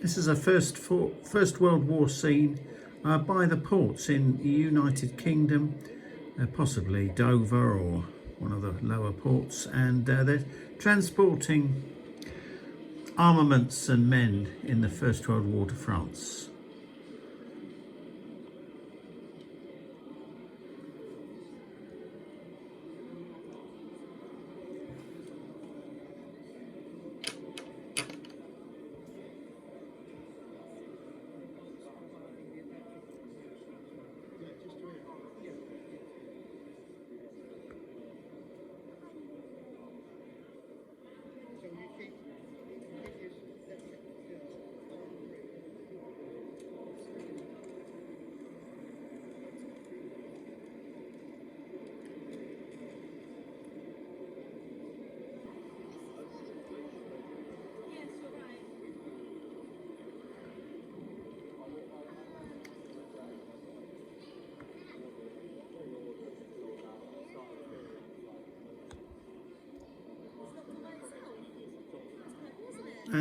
This is a First World War scene by the ports in the United Kingdom, possibly Dover or one of the lower ports, and they're transporting armaments and men in the First World War to France.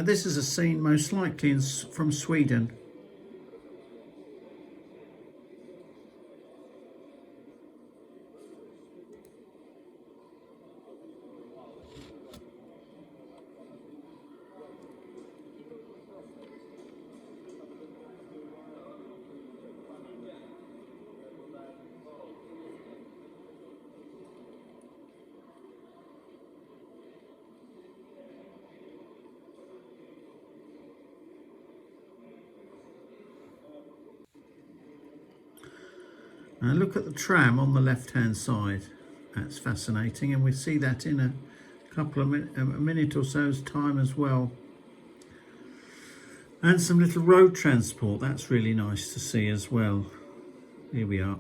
This is a scene most likely from Sweden. Look at the tram on the left hand side. That's fascinating, and we see that in a couple of a minute or so's time as well. And some little road transport, that's really nice to see as well. Here we are.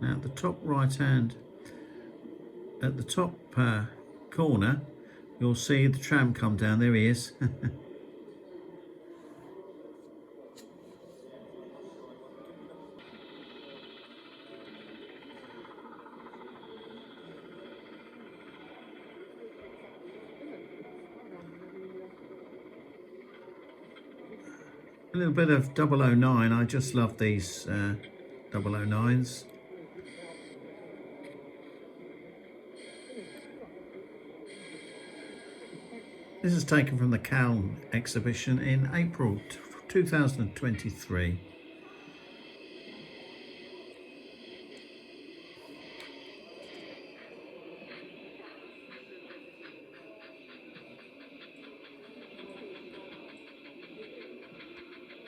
Now at the top right hand, at the top corner, you'll see the tram come down. There he is. A little bit of 009. I just love these 009s. This is taken from the Calne exhibition in April 2023.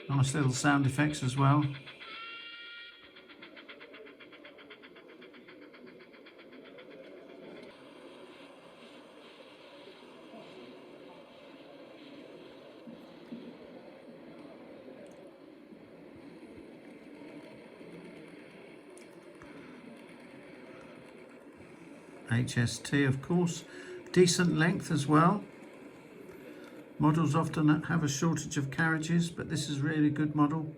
Nice little sound effects as well. HST, of course, decent length as well. Models often have a shortage of carriages, but this is really a good model.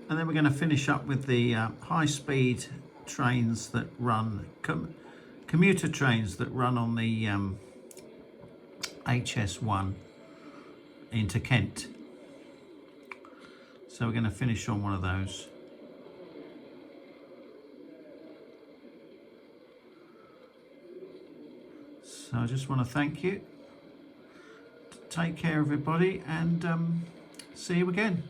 And then we're going to finish up with the high-speed trains that run, commuter trains that run on the HS1 into Kent. So we're going to finish on one of those. So I just want to thank you. Take care, everybody, and see you again.